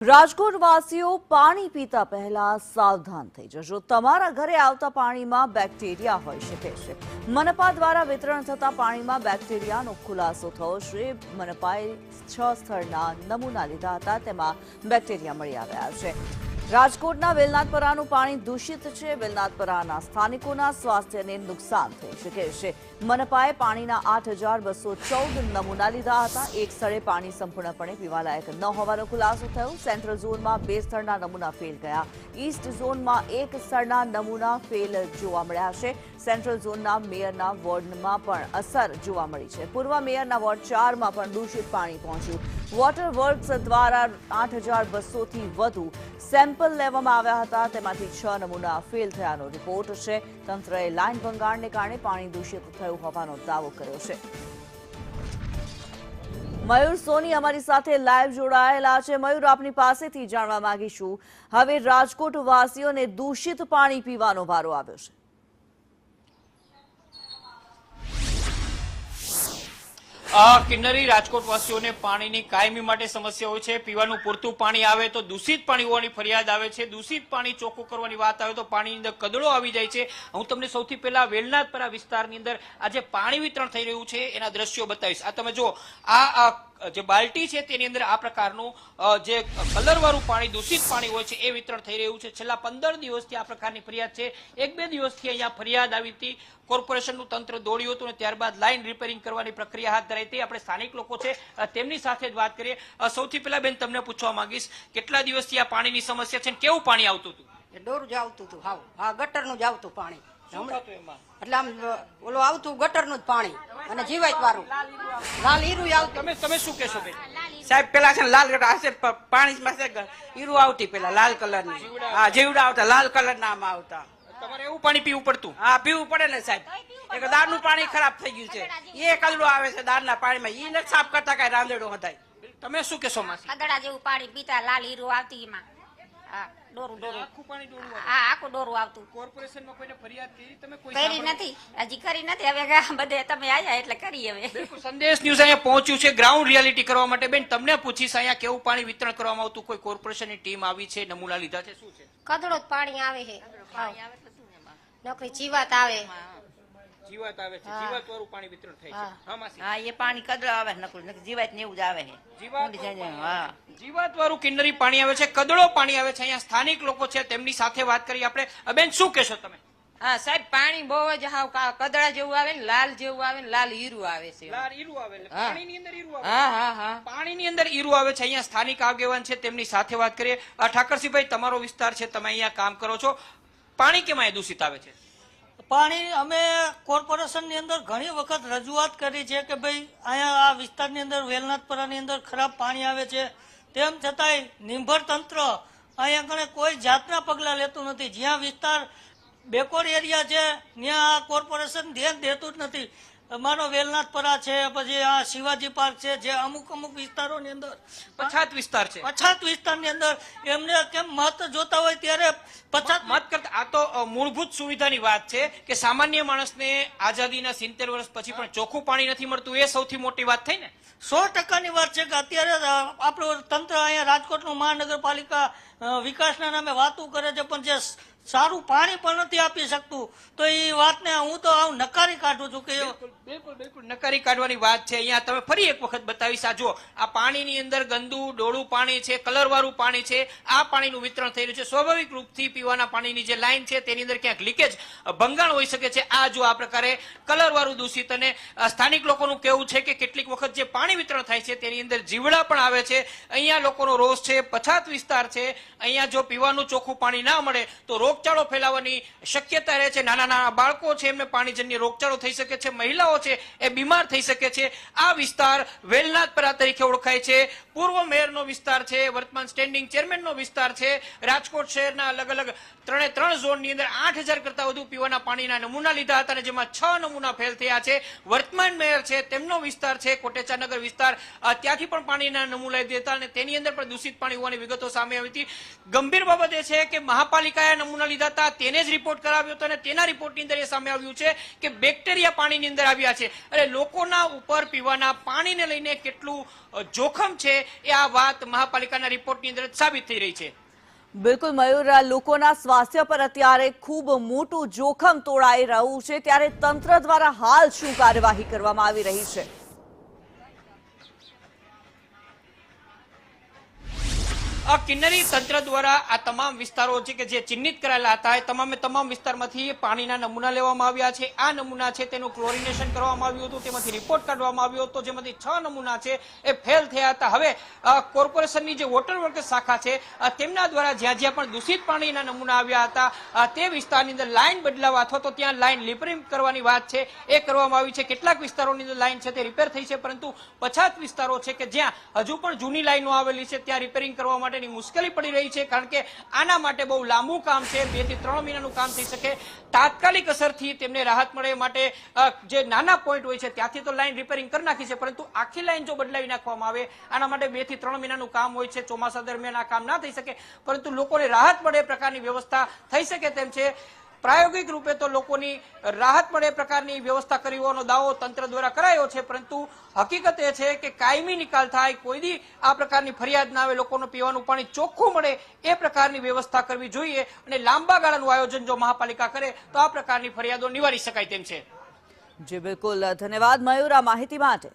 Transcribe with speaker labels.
Speaker 1: રાજકોટ વાસીઓ પાણી પીતા પહેલા સાવધાન થઈ જજો। તમારા ઘરે આવતા પાણીમાં બેક્ટેરિયા હોઈ શકે છે। મનપા દ્વારા વિતરણ થતા પાણીમાં બેક્ટેરિયાનો ખુલાસો થયો છે। મનપાએ 6 સ્થળના નમૂના લીધા હતા, તેમાં બેક્ટેરિયા મળી આવ્યા છે। રાજકોટના વેલનાથપરાનું પાણી દૂષિત છે। વેલનાથપરાના સ્થાનિકોના સ્વાસ્થ્યને નુકસાન થઈ શકે છે। મનપાએ પાણીના 8,214 નમૂના લીધા હતા। એક સ્થળે પાણી સંપૂર્ણપણે પીવાલાયક ન હોવાનો ખુલાસો થયો। સેન્ટ્રલ ઝોનમાં 2 સ્થળના નમૂના ફેલ ગયા। ઈસ્ટ ઝોનમાં 1 સ્થળના નમૂના ફેલ જોવા મળ્યા છે। સેન્ટ્રલ ઝોનના મેયરના વોર્ડમાં પણ અસર જોવા મળી છે। પૂર્વ મેયરના વોર્ડ 4માં પણ દૂષિત પાણી પહોંચ્યું। વોટર વર્ક્સ દ્વારા 8,200 થી વધુ સેમ્પલ લેવામાં આવ્યા હતા, તેમાંથી 6 નમૂના ફેલ થયાનો રિપોર્ટ છે। તંત્રએ લાઇન ભંગાણને કારણે પાણી દૂષિત થયું હોવાનો દાવો કર્યો છે। મયુર સોની અમારી સાથે લાઈવ જોડાયેલા છે। મયુર, આપની પાસેથી જાણવા માંગીશું, હવે રાજકોટ વાસીઓને દૂષિત પાણી પીવાનો વારો આવ્યો છે।
Speaker 2: કિન્નરી, રાજકોટ વાસીઓને પાણીની કાયમી માટે સમસ્યા હોય છે। પીવાનું પૂરતું પાણી આવે તો દૂષિત પાણી હોવાની ફરિયાદ આવે છે। દૂષિત પાણી ચોખ્ખું કરવાની વાત આવે તો પાણીની અંદર કદડો આવી જાય છે। હું તમને સૌથી પહેલા વેલનાથપરા વિસ્તારની અંદર આજે પાણી વિતરણ થઈ રહ્યું છે એના દ્રશ્યો બતાવીશ। આ તમે જો, આ જે બાલ્ટી છે તેની અંદર આ પ્રકારનું જે કલરવાળું પાણી, દૂષિત પાણી હોય છે એ વિતરણ થઈ રહ્યું છે। છેલ્લા 15 દિવસથી આ પ્રકારની ફરિયાદ છે। 1-2 દિવસથી અહીંયા ફરિયાદ આવી હતી। કોર્પોરેશનનું તંત્ર દોડ્યું હતું અને ત્યારબાદ લાઇન રિપેરિંગ કરવાની પ્રક્રિયા હાથ ધરાઈ હતી। આપણે સ્થાનિક લોકો છે તેમની સાથે જ વાત કરીએ। સૌથી પહેલા બેન, તમને પૂછવા માંગીશ, કેટલા દિવસથી આ પાણીની સમસ્યા છે, કેવું પાણી આવતું હતું?
Speaker 3: ડોર જ આવતું હતું, હા ગટરનું જ આવતું પાણી। એટલે આમ ઓલું આવતું ગટરનું જ પાણી અને જીવાત વાળું લાલ હીરું આવતું।
Speaker 2: તમે શું કહેશો બેન?
Speaker 4: સાહેબ, પેલા છે લાલ પાણીમાં છે હીરું આવતી, પેલા લાલ કલરની, હા જીવડા આવતા, લાલ કલર ના આમાં આવતા।
Speaker 2: તમારે એવું પાણી પીવું પડતું?
Speaker 4: હા, પીવું પડે ને સાહેબ। એક દાળનું પાણી ખરાબ થઈ ગયું છે, એ કલરો આવે છે દાળના પાણીમાં, ઈ નથી સાફ કરતા કઈ રાંધેડો હતા।
Speaker 2: તમે શું કહેશો માસી?
Speaker 5: કદડા જેવું પાણી પીતા, લાલ હીરું આવતી એમાં, હા ડોરું
Speaker 2: આખું પાણી ડોળું આવે?
Speaker 5: હા આખું ડોરું આવતું।
Speaker 2: કોર્પોરેશનમાં કોઈને ફરિયાદ કરી? તમે કોઈ
Speaker 5: કરી નથી, હજી કરી નથી, હવે બધે તમે આવ્યા એટલે કરી। હવે
Speaker 2: બિલકુલ, સંદેશ ન્યૂઝ અહીંયા પહોંચ્યું છે ગ્રાઉન્ડ રિયાલિટી કરવા માટે। બેન, તમને પૂછીશ, અહીંયા કેવું પાણી વિતરણ કરવામાં આવતું? કોઈ કોર્પોરેશનની ટીમ આવી છે, નમૂના લીધા છે, શું છે?
Speaker 6: કદડો જ પાણી આવે છે, નોકરી જીવાત આવે,
Speaker 2: જીવાત આવે છે, જીવાત વાળું પાણી વિતરણ થાય છે। હા માસી?
Speaker 7: હા, એ પાણી કદડો આવે નકલ, જીવાત ને એવું જ આવે છે। હા,
Speaker 2: જીવાત વાળું કિન્નરી પાણી આવે છે, કદડો પાણી આવે છે। અહીંયા સ્થાનિક લોકો છે, તેમની સાથે વાત કરી આપણે। બેન, શું કહેશો તમે?
Speaker 7: હા સાહેબ, પાણી બહુ જ હાવ કદડા જેવું આવે ને, લાલ જેવું આવે ને, લાલ હીરું આવે છે।
Speaker 2: લાલ હીરું આવે એટલે પાણીની અંદર હીરું આવે?
Speaker 7: હા હા હા,
Speaker 2: પાણીની અંદર હીરું આવે છે। અહીંયા સ્થાનિક આગેવાન છે, તેમની સાથે વાત કરીએ। ઠાકરસિંહભાઈ, તમારો વિસ્તાર છે, તમે અહીંયા કામ કરો છો, પાણી કેમ અહીંયા દૂષિત આવે છે?
Speaker 8: પાણી અમે કોર્પોરેશનની અંદર ઘણી વખત રજૂઆત કરી છે કે ભાઈ અહીંયા આ વિસ્તારની અંદર વેલનાથપરાની અંદર ખરાબ પાણી આવે છે, તેમ છતાંય નિંભર તંત્ર અહીંયા કણે કોઈ જાતના પગલાં લેતું નથી। જ્યાં વિસ્તાર બેકોર એરિયા છે ત્યાં આ કોર્પોરેશન ધ્યાન દેતું જ નથી। માનો વેલનાથપરા છે, પછી આ શિવાજી પાર્ક છે, જે અમુક વિસ્તારોની અંદર
Speaker 2: પછાત વિસ્તાર છે,
Speaker 8: પછાત વિસ્તારની અંદર એમને કેમ મત જોતા હોય ત્યારે પછાત
Speaker 2: મત કરતા। આ તો મૂળભૂત સુવિધાની વાત છે કે સામાન્ય માણસને આઝાદીના 70 વર્ષ પછી પણ ચોખ્ખું પાણી નથી મળતું, એ સૌથી મોટી વાત થઈ ને।
Speaker 8: 100%ની વાત છે કે અત્યારે આપણું તંત્ર અહીંયા રાજકોટનું મહાનગરપાલિકા વિકાસના નામે વાતો કરે છે, પણ જે સારું પાણી પણ નથી આપી શકતું, તો એ વાતને હું તો આવું નકારી કાઢું છું કે
Speaker 2: બિલકુલ નકારી કાઢવાની વાત છે। અહીંયા તમે ફરી એક વખત બતાવીશ, આ જો આ પાણીની અંદર ગંદુ ડોળું પાણી છે, કલરવાળું પાણી છે, આ પાણીનું વિતરણ થઈ રહ્યું છે। સ્વાભાવિક રૂપથી પીવાના પાણીની જે લાઈન છે તેની અંદર ક્યાંક લીકેજ, ભંગાણ હોઈ શકે છે। આ જો આ પ્રકારે કલરવાળું દૂષિત, અને સ્થાનિક લોકોનું કહેવું છે કે કેટલીક વખત જે પાણી વિતરણ થાય છે તેની અંદર જીવડા પણ આવે છે। અહીંયા લોકોનો રોષ છે, પછાત વિસ્તાર છે, અહીંયા જો પીવાનું ચોખ્ખું પાણી ના મળે તો રોગચાળો ફેલાવાની શક્યતા રહે છે। નાના નાના બાળકો છે, એમને પાણીજન્ય રોગચાળો થઈ શકે છે, મહિલાઓ છે એ બીમાર થઈ શકે છે। આ વિસ્તાર વેલનાથપરા તરીકે ઓળખાય છે। પૂર્વ મેયરનો વિસ્તાર છે, વર્તમાન સ્ટેન્ડિંગ ચેરમેનનો વિસ્તાર છે। રાજકોટ શહેરના અલગ અલગ 3 ઝોનની અંદર 8,000 કરતા વધુ પીવાના પાણીના નમૂના લીધા હતા, અને જેમાં 6 નમૂના ફેલ થયા છે। વર્તમાન મેયર છે તેમનો વિસ્તાર છે કોટેચાનગર વિસ્તાર, ત્યાંથી પણ પાણીના નમૂના લીધા હતા અને તેની અંદર પણ દૂષિત પાણી હોવાની વિગતો સામે આવી હતી। ગંભીર બાબત એ છે કે મહાપાલિકાએ નમૂના નમૂના લીધા હતા, તેને જ રિપોર્ટ કરાવ્યો હતો અને તેના રિપોર્ટની અંદર એ સામે આવ્યું છે કે બેક્ટેરિયા પાણીની અંદર આવ્યા છે. એટલે લોકોના ઉપર પીવાના પાણીને લઈને કેટલું જોખમ છે એ આ વાત મહાપાલિકાના રિપોર્ટની અંદર સાબિત થઈ રહી છે.
Speaker 1: બિલકુલ મયુર, લોકોના સ્વાસ્થ્ય પર અત્યારે ખૂબ મોટું જોખમ તોડાઈ રહ્યું છે, ત્યારે તંત્ર દ્વારા હાલ શું કાર્યવાહી કરવામાં આવી રહી છે?
Speaker 2: કિન્નરી તંત્ર દ્વારા આ તમામ વિસ્તારો છે કે જે ચિહ્નિત કરાયેલા હતા એ તમામ વિસ્તારમાંથી પાણીના નમૂના લેવામાં આવ્યા છે. આ નમૂના છે તેનું ક્લોરિનેશન કરવામાં આવ્યું હતું, તેમાંથી રિપોર્ટ કાઢવામાં આવ્યો હતો, જેમાંથી 6 નમૂના છે એ ફેલ થયા હતા. હવે કોર્પોરેશનની જે વોટર વર્કસ શાખા છે તેમના દ્વારા જ્યાં જ્યાં પણ દૂષિત પાણીના નમૂના આવ્યા હતા તે વિસ્તારની અંદર લાઈન બદલાવા અથવા તો ત્યાં લાઈન રિપેરિંગ કરવાની વાત છે એ કરવામાં આવી છે. કેટલાક વિસ્તારોની અંદર લાઈન છે તે રિપેર થઈ છે, પરંતુ પછાત વિસ્તારો છે કે જ્યાં હજુ પણ જૂની લાઈનો આવેલી છે ત્યાં રિપેરિંગ કરવા માટે મુશ્કેલી પડી રહી છે, કારણ કે આના માટે બહુ લાંબુ કામ છે, 2 થી 3 મહિનાનું કામ થઈ શકે. તાત્કાલિક અસરથી તેમને રાહત મળે માટે જે નાના પોઈન્ટ હોય છે ત્યાંથી તો લાઈન રિપેરિંગ કરી નાખી છે, પરંતુ આખી લાઈન જો બદલાવી નાખવામાં આવે આના માટે 2 થી 3 મહિનાનું કામ હોય છે. ચોમાસા દરમિયાન આ કામ ના થઈ શકે, પરંતુ લોકોને રાહત મળે એ પ્રકારની વ્યવસ્થા થઈ શકે તેમ છે. પ્રાયોગિક રૂપે તો લોકોની રાહત મળે એ પ્રકારની વ્યવસ્થા કરી હોવાનો દાવો તંત્ર દ્વારા કરાયો છે, પરંતુ હકીકત એ છે કે કાયમી નિકાલ થાય, કોઈ દી આ પ્રકારની ફરિયાદ ના આવે, લોકોનું પીવાનું પાણી ચોખ્ખું મળે એ પ્રકારની વ્યવસ્થા કરવી જોઈએ અને લાંબા ગાળાનું આયોજન જો મહાપાલિકા કરે તો આ પ્રકારની ફરિયાદો નિવારી શકાય તેમ છે.
Speaker 1: જી બિલકુલ, ધન્યવાદ મયુર આ માહિતી માટે.